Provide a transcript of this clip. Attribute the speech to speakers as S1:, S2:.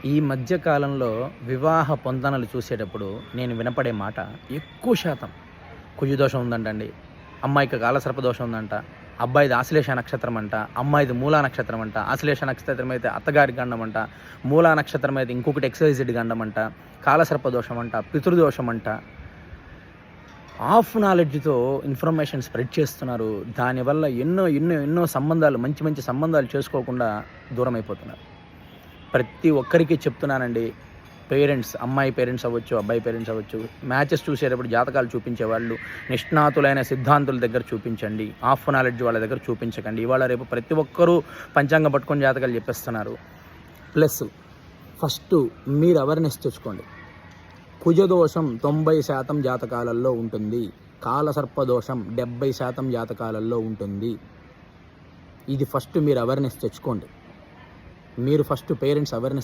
S1: ఈ మధ్య కాలంలో వివాహ పొందనలు చూసేటప్పుడు నేను వినపడే మాట ఎక్కువ శాతం కుజుదోషం ఉందంటండి. అమ్మాయికి కాలసర్ప దోషం ఉందంట. అబ్బాయిది ఆశ్లేష నక్షత్రం అంట. అమ్మాయిది మూలా నక్షత్రం అంట. ఆశ్లేష నక్షత్రం అయితే అత్తగారి గండం అంట. మూలా నక్షత్రం అయితే ఇంకొకటి ఎక్స్‌వైజెడ్ గండం అంట. కాలసర్ప దోషం అంట. పితృదోషం అంట. హాఫ్ నాలెడ్జ్‌తో ఇన్ఫర్మేషన్ స్ప్రెడ్ చేస్తున్నారు. దానివల్ల ఎన్నో సంబంధాలు మంచి మంచి సంబంధాలు చేసుకోకుండా దూరమైపోతున్నారు. ప్రతి ఒక్కరికి చెప్తున్నానండి. పేరెంట్స్, అమ్మాయి పేరెంట్స్ అవ్వచ్చు, అబ్బాయి పేరెంట్స్ అవ్వచ్చు, మ్యాచెస్ చూసేటప్పుడు జాతకాలు చూపించేవాళ్ళు నిష్ణాతులైన సిద్ధాంతుల దగ్గర చూపించండి. హాఫ్ నాలెడ్జ్ వాళ్ళ దగ్గర చూపించకండి. ఇవాళ రేపు ప్రతి ఒక్కరూ పంచాంగం పట్టుకొని జాతకాలు చెప్పేస్తున్నారు. ప్లస్ ఫస్ట్ మీరు అవేర్‌నెస్ తెచ్చుకోండి. కుజదోషం 90% జాతకాలలో ఉంటుంది. కాలసర్పదోషం 70% జాతకాలలో ఉంటుంది. ఇది ఫస్ట్ మీరు అవేర్‌నెస్ తెచ్చుకోండి. మీరు ఫస్ట్ పేరెంట్స్ అవేర్‌నెస్